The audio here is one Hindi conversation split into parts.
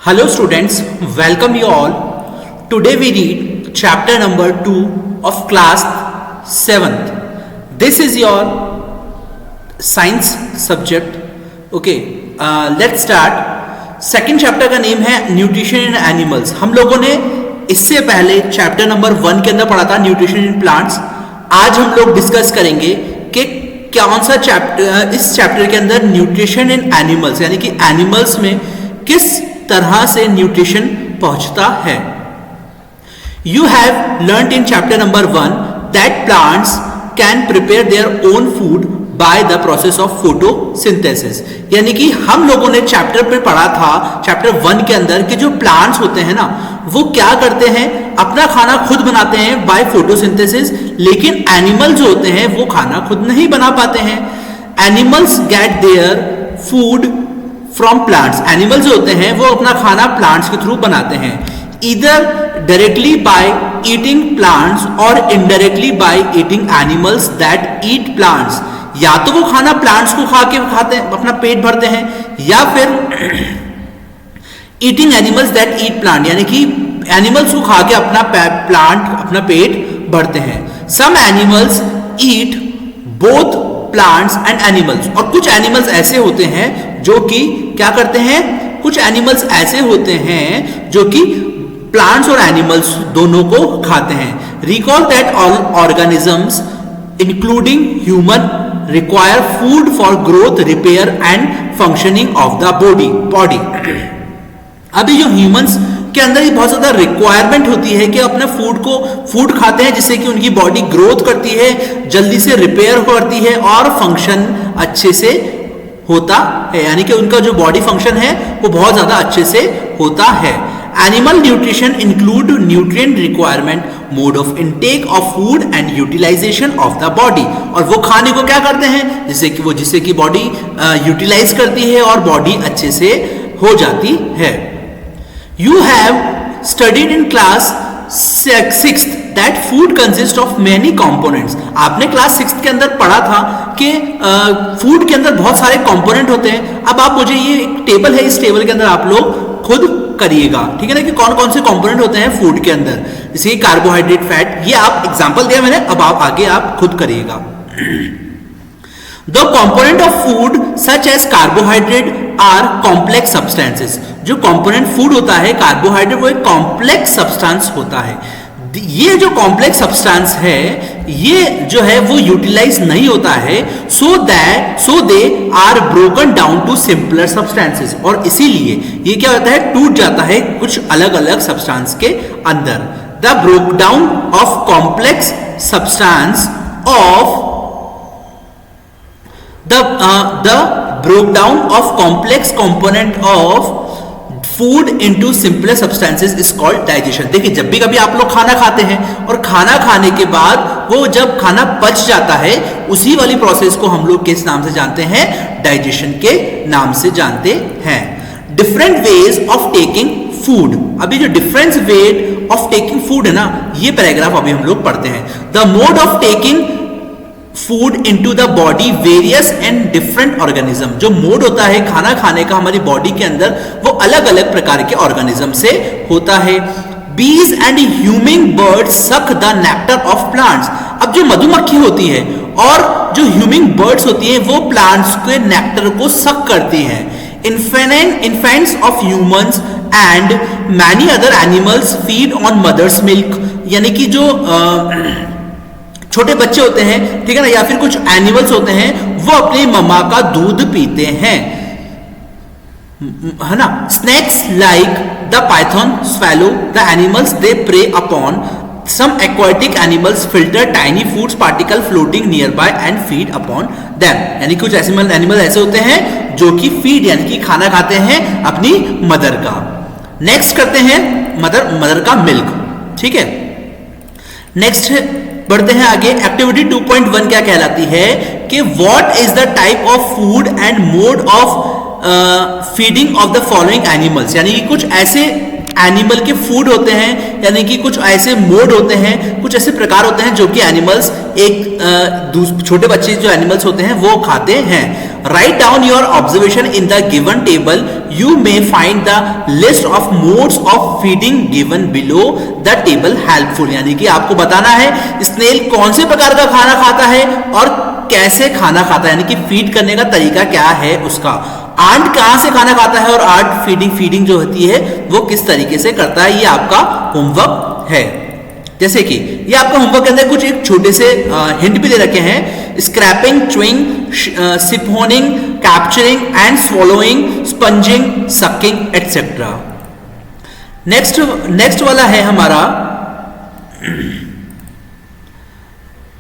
Hello students, welcome you all. Today we read chapter number 2 of class 7th. This is your science subject. Okay, let's start. Second chapter का नेम है न्यूट्रिशन इन एनिमल्स. हम लोगों ने इससे पहले चैप्टर नंबर 1 के अंदर पढ़ा था न्यूट्रिशन इन प्लांट्स. आज हम लोग डिस्कस करेंगे कि कौन सा चैप्टर, इस चैप्टर के अंदर न्यूट्रिशन इन एनिमल्स यानी कि एनिमल्स में किस तरह से न्यूट्रिशन पहुंचता है. You have learn in chapter number 1 that plants can prepare their own food by the process of photosynthesis. यानी कि हम लोगों ने चैप्टर पे पढ़ा था, चैप्टर 1 के अंदर, कि जो प्लांट्स होते हैं ना, वो क्या करते हैं, अपना खाना खुद बनाते हैं बाय फोटोसिंथेसिस. लेकिन एनिमल जो होते हैं वो खाना खुद नहीं बना पाते हैं. Animals gate their food from plants. Animals जो होते हैं वो अपना खाना प्लांट्स के थ्रू बनाते हैं, either directly by eating plants और indirectly by eating animals that eat plants. या तो वो खाना प्लांट्स को खा के खाते हैं, अपना पेट भरते हैं, या फिर eating animals that eat plant, यानी कि एनिमल्स को खा के अपना पेट भरते हैं. Some animals eat both plants and animals. और कुछ एनिमल्स ऐसे होते हैं जो कि क्या करते हैं, कुछ एनिमल्स ऐसे होते हैं जो कि प्लांट्स और एनिमल्स दोनों को खाते हैं. Recall that all organisms including human require food for growth, repair and functioning of the body. अभी जो ह्यूमंस के अंदर ही बहुत ज्यादा रिक्वायरमेंट होती है कि अपने फूड खाते हैं जिससे कि उनकी बॉडी ग्रोथ करती है, जल्दी से रिपेयर करती है और फंक्शन अच्छे से होता है. यानी कि उनका जो बॉडी फंक्शन है वो बहुत ज्यादा अच्छे से होता है. Animal nutrition include nutrient requirement, mode of intake of food and utilization of the body. और वो खाने को क्या करते हैं जिससे कि बॉडी यूटिलाइज करती है और बॉडी अच्छे से हो जाती है. You have studied in class 6th that food consists of many components. आपने क्लास 6th के अंदर पढ़ा था कि फूड के अंदर बहुत सारे कंपोनेंट होते हैं. अब आप मुझे ये एक टेबल है, इस टेबल के अंदर आप लोग खुद करिएगा, ठीक है ना, कि कौन कौन से कंपोनेंट होते हैं फूड के अंदर, जैसे कार्बोहाइड्रेट, फैट. ये आप एग्जांपल दिया मैंने, अब आप आगे आप खुद करिएगा. The component of food such as carbohydrate are complex substances. जो component food होता है कार्बोहाइड्रेट, वो एक complex substance होता है. ये जो complex substance है, ये जो है वो utilize नहीं होता है, so they are broken down to simpler substances. और इसीलिए ये क्या होता है, टूट जाता है कुछ अलग अलग substance के अंदर. The breakdown of complex substance of the breakdown of complex component of food into simpler substances is called digestion. देखिए, जब भी कभी आप लोग खाना खाते हैं और खाना खाने के बाद वो जब खाना पच जाता है, उसी वाली प्रोसेस को हम लोग किस नाम से जानते हैं, डाइजेशन के नाम से जानते हैं. Different ways of taking food. अभी जो different way of taking food है ना, ये पैराग्राफ अभी हम लोग पढ़ते हैं. The mode of taking food into the body various and different organism. जो मोड होता है खाना खाने का हमारी बॉडी के अंदर, वो अलग अलग प्रकार के ऑर्गेनिज्म से होता है. बीज and humming birds suck the nectar of plants. अब जो मधुमक्खी होती है और जो ह्यूमिंग बर्ड्स होती है वो प्लांट्स के नेक्टर को सक करती हैं. Infants of humans and many other animals feed on mother's milk. यानी कि जो छोटे बच्चे होते हैं, ठीक है ना, या फिर कुछ एनिमल्स होते हैं, वो अपनी मम्मा का दूध पीते हैं, है ना. Snakes like the python swallow the animals they prey upon. Some aquatic animals filter tiny food particles floating nearby and feed upon them. यानी कुछ एनिमल ऐसे होते हैं जो कि फीड यानी कि खाना खाते हैं अपनी मदर का. नेक्स्ट करते हैं मदर का मिल्क, ठीक है. नेक्स्ट बढ़ते हैं आगे. एक्टिविटी 2.1 क्या कहलाती है कि what is the type of food and mode of feeding of the following animals. यानी कि कुछ ऐसे एनिमल के फूड होते हैं, यानी कि कुछ ऐसे मोड होते हैं, कुछ ऐसे प्रकार होते हैं जो कि एनिमल्स छोटे बच्चे जो एनिमल्स होते हैं वो खाते हैं। Write down your observation in the given table, you may find the list of modes of feeding given below the table helpful, यानी कि आपको बताना है स्नेल कौन से प्रकार का खाना खाता है और कैसे खाना खाता है, यानी कि फीड करने का तरीका क्या है उसका। आंट कहां से खाना खाता है और आंट फीडिंग जो होती है वो किस तरीके से करता है, ये आपका होमवर्क है। जैसे कि ये आपका होमवर्क के अंदर कुछ एक छोटे से हिंट भी दे रखे हैं, scraping, chewing, siphoning, capturing and swallowing, sponging, sucking etcetera. Next वाला है हमारा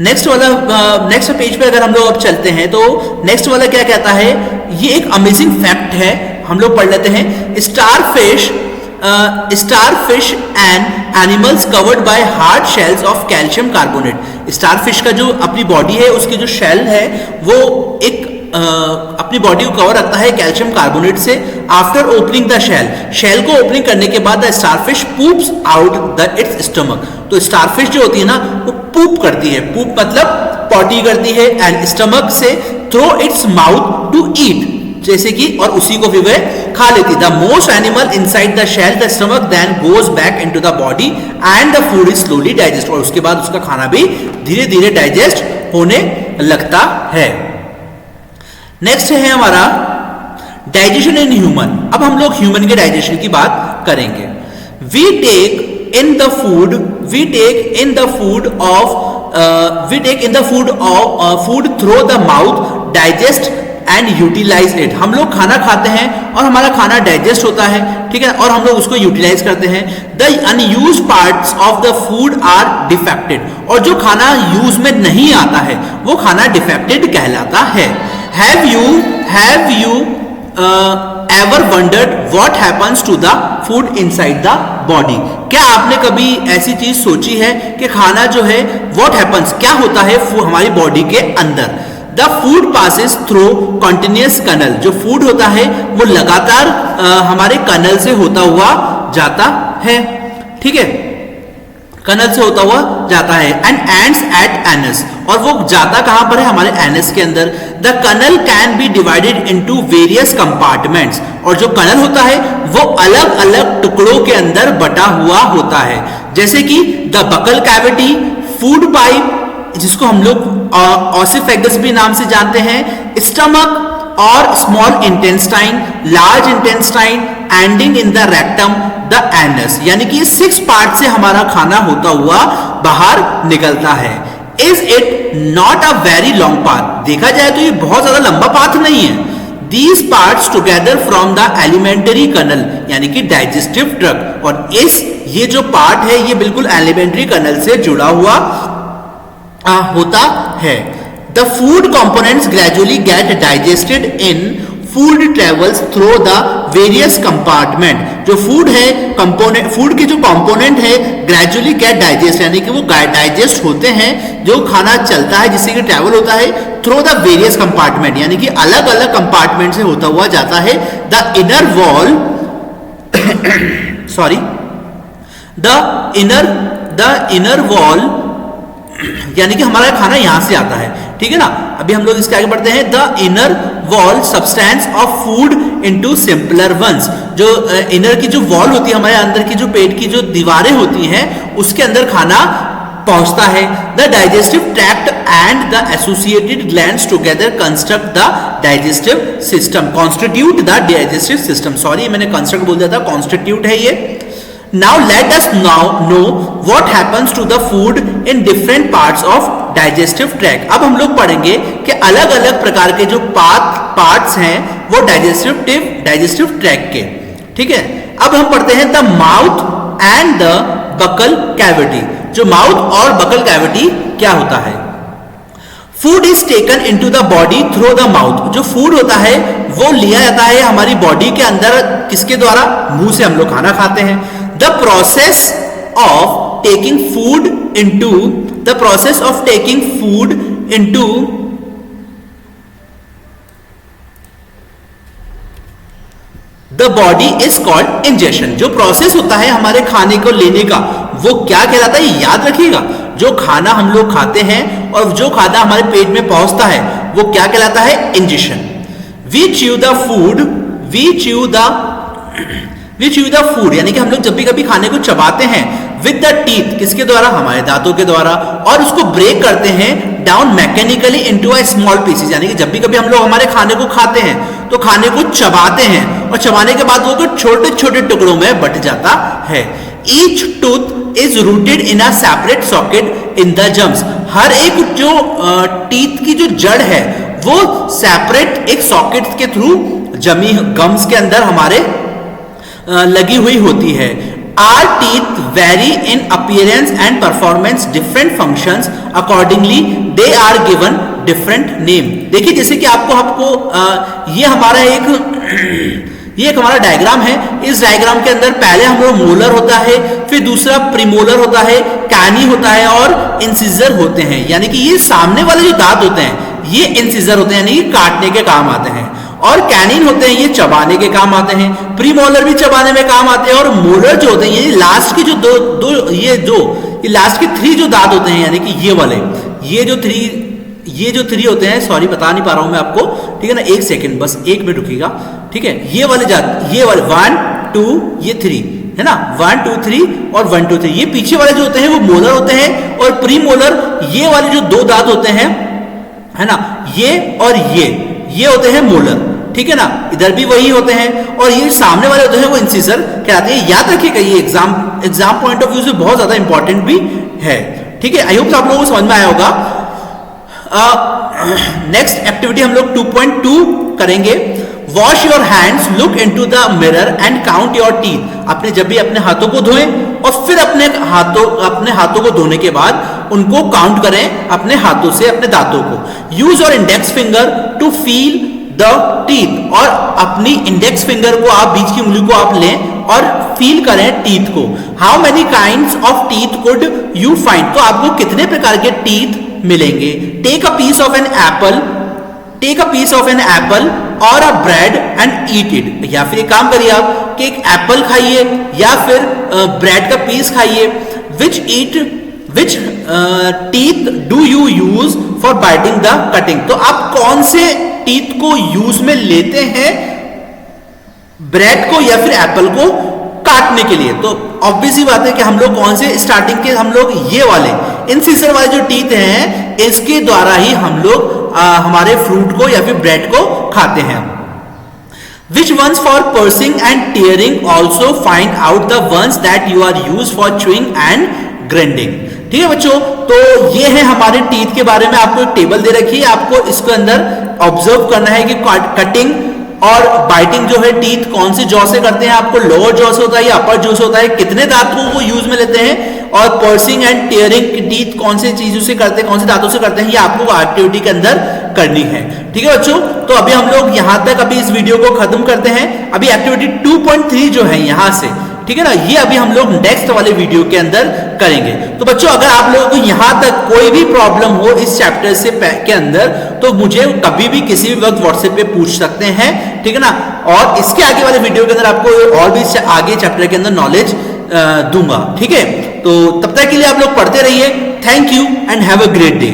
नेक्स्ट पेज पे अगर हम लोग अब चलते हैं तो नेक्स्ट वाला क्या कहता है, ये एक अमेजिंग फैक्ट है, हम लोग पढ़ लेते हैं। Starfish and animals covered by hard shells of calcium carbonate. Starfish का जो अपनी बॉडी है उसकी जो शेल है वो एक अपनी बॉडी को कवर रखता है कैल्शियम कार्बोनेट से। आफ्टर ओपनिंग द शेल को ओपनिंग करने के बाद the starfish poops out the its stomach. तो स्टारफिश जो होती है ना वो पूप करती है, पूप मतलब पॉटी करती है, एंड स्टमक से throw its mouth to eat, जैसे कि और उसी को भी वह खा लेती। The most animal inside the shell the stomach then goes back into the body and the food is slowly digest, और उसके बाद उसका खाना भी धीरे धीरे डाइजेस्ट होने लगता है। नेक्स्ट है हमारा डाइजेशन इन ह्यूमन। अब हम लोग ह्यूमन के डाइजेशन की बात करेंगे। We take in the food through the mouth, digest and utilize it. हम लोग खाना खाते हैं और हमारा खाना डाइजेस्ट होता है, ठीक है, और हम लोग उसको यूटिलाइज करते हैं। The unused parts of the food are defected, और जो खाना यूज में नहीं आता है वो खाना डिफेक्टेड कहलाता है। Have you ever wondered what happens to the food inside the body? क्या आपने कभी ऐसी चीज सोची है कि खाना जो है व्हाट हैपन्स क्या होता है हमारी बॉडी के अंदर? The food passes through continuous canal, जो फूड होता है वो लगातार हमारे कनल से होता हुआ जाता है, ठीक है, कनल से होता हुआ जाता है। एंड एंड्स एट एनस, और वो जाता कहां पर है? हमारे एनस के अंदर। The कनल can be divided into various compartments, और जो कनल होता है वो अलग अलग टुकड़ों के अंदर बटा हुआ होता है, जैसे कि the buccal cavity, food pipe जिसको हम लोग ऑसिफेगस भी नाम से जानते हैं, स्टमक और small intestine, large intestine, ending in the rectum, the anus, यानी कि 6 पार्ट से हमारा खाना होता हुआ बाहर निकलता है। Is it not a very long path? देखा जाए तो ये बहुत ज्यादा लंबा पाथ नहीं है। These parts together from the elementary canal, यानी कि डाइजेस्टिव ट्रैक्ट, और ये जो पार्ट है ये बिल्कुल एलिमेंट्री कनल से जुड़ा हुआ होता है। The food components gradually get digested in food travels through the various compartment. जो फूड है कंपोनेंट, फूड के जो कंपोनेंट है ग्रेजुअली गेट डाइजेस्ट, यानी कि वो डाइजेस्ट होते हैं, जो खाना चलता है जिससे कि ट्रेवल होता है थ्रू द वेरियस कंपार्टमेंट, यानी कि अलग अलग कंपार्टमेंट से होता हुआ जाता है। The inner wall sorry the inner wall, यानी कि हमारा खाना यहां से आता है, ठीक है ना। अभी हम लोग इसके आगे बढ़ते हैं। The inner wall substance of food into simpler ones, जो इनर की जो वॉल होती है हमारे अंदर की, जो पेट की जो दीवारें होती हैं उसके अंदर खाना पहुंचता है। The digestive tract and the associated glands together construct the digestive system, constitute the digestive system. Sorry मैंने कंस्ट्रक्ट बोल दिया था, कॉन्स्टिट्यूट है ये। Now let us now know what happens to the food in different parts of digestive tract. अब हम लोग पढ़ेंगे कि अलग अलग प्रकार के जो पार्ट्स हैं वो डाइजेस्टिव ट्रैक्ट के, ठीक है। अब हम पढ़ते हैं the mouth and the buccal cavity. जो माउथ और बकल कैविटी क्या होता है? Food is taken into the body through the mouth. जो फूड होता है वो लिया जाता है हमारी बॉडी के अंदर, किसके द्वारा? मुंह से हम लोग खाना खाते हैं। The process of taking food into the the body is called ingestion. जो प्रोसेस होता है हमारे खाने को लेने का वो क्या कहलाता है, याद रखिएगा। जो खाना हम लोग खाते हैं और जो खाना हमारे पेट में पहुंचता है वो क्या कहलाता है, ingestion. We chew the food, we chew the food, यानी कि हम लोग जब भी कभी खाने को चबाते हैं विद द टीथ, किसके द्वारा, हमारे दांतों के द्वारा, और उसको ब्रेक करते हैं down mechanically into a small pieces, यानी कि जब भी कभी हम लोग हमारे खाने को खाते हैं तो खाने को चबाते हैं और चबाने के बाद वो छोटे छोटे टुकड़ों में बट जाता है। Each tooth is rooted in a separate socket in the gums. हर एक जो टीथ की जो जड़ है वो सेपरेट एक सॉकेट के थ्रू जमी गम्स के अंदर हमारे लगी हुई होती है। Our teeth vary in appearance and performance different functions accordingly they are given different name। देखिए जैसे कि आपको ये हमारा एक हमारा डायग्राम है। इस डायग्राम के अंदर पहले हम लोग मोलर होता है, फिर दूसरा प्रीमोलर होता है, कैनी होता है और इंसिजर होते हैं। यानी कि ये सामने वाले जो दांत होते हैं ये इंसिजर होते हैं, यानी कि काटने के काम आते हैं, और कैनिन होते हैं ये चबाने के काम आते हैं, प्रीमोलर भी चबाने में काम आते हैं, और मोलर जो होते हैं ये लास्ट के जो ये लास्ट के 3 जो दांत होते हैं, यानी कि ये वाले ये जो 3 होते हैं, सॉरी बता नहीं पा रहा हूं मैं आपको, ठीक है ना, एक सेकेंड बस, एक मिनट रुकिएगा, ठीक है। ये वाले 1 2 ये 3 है ना, 1 2 3 और 1 2 3, ये पीछे वाले जो होते हैं वो मोलर होते हैं, और प्रीमोलर ये वाले जो 2 दांत होते हैं है ना, ये और ये होते हैं मोलर, ठीक है ना, इधर भी वही होते हैं, और ये सामने वाले होते हैं वो इंसिजर कहलाते हैं। याद रखिएगा ये एग्जाम पॉइंट ऑफ व्यू से बहुत ज्यादा इंपॉर्टेंट भी है, ठीक है। आई होप आप लोगों को समझ में आया होगा। नेक्स्ट एक्टिविटी हम लोग 2.2 करेंगे। Wash your hands, look into the mirror and count your teeth. आपने जब भी अपने हाथों को धोएं और फिर अपने हाथों को धोने के बाद उनको काउंट करें अपने हाथों से, अपने दांतों को। Use your index finger to feel the teeth, और अपनी इंडेक्स फिंगर को आप, बीच की उंगली को आप लें और फील करें टीथ को। How many kinds of teeth could you find, तो आपको कितने प्रकार के टीथ मिलेंगे। Take a piece of an apple और a bread and eat it, या फिर एक काम करिए आप कि एक एप्पल खाइए या फिर ब्रेड का पीस खाइए। Which teeth do you use for biting the cutting, तो आप कौन से टीथ को यूज में लेते हैं ब्रेड को या फिर एप्पल को काटने के लिए। तो ऑब्वियस ही बात है कि हम लोग कौन से स्टार्टिंग के, हम लोग ये वाले इंसिजर वाले जो टीथ हैं इसके द्वारा ही हम लोग हमारे फ्रूट को या फिर ब्रेड को खाते हैं। Which ones for pursing and tearing also find out the ones that you are used for chewing and grinding। ठीक है बच्चों, तो ये है हमारे टीथ के बारे में आपको एक टेबल दे रखी है, आपको इसके अंदर ऑब्जर्व करना है कि कटिंग और बाइटिंग जो है टीथ कौन से जॉ से करते हैं, आपको लोअर जॉ से होता है या अपर जॉ से होता है, कितने दांतों को यूज में लेते हैं, और पर्सिंग एंड टीयरिंग टीथ कौन से चीजों से करते हैं, कौन से दांतों से करते हैं, ये आपको एक्टिविटी के अंदर करनी है। ठीक है बच्चों, तो अभी हम लोग यहां तक अभी इस वीडियो को खत्म करते हैं। अभी एक्टिविटी 2.3 जो है यहां से, ठीक है ना, ये अभी हम लोग नेक्स्ट वाले वीडियो के अंदर करेंगे। तो बच्चों अगर आप लोगों को यहां तक कोई भी प्रॉब्लम हो इस चैप्टर से के अंदर, तो मुझे कभी भी किसी भी वक्त व्हाट्सएप पे पूछ सकते हैं, ठीक है ना, और इसके आगे वाले वीडियो के अंदर आपको और भी आगे चैप्टर के अंदर नॉलेज दूंगा। ठीक है, तो तब तक के लिए आप लोग पढ़ते रहिए। Thank you and have a great day.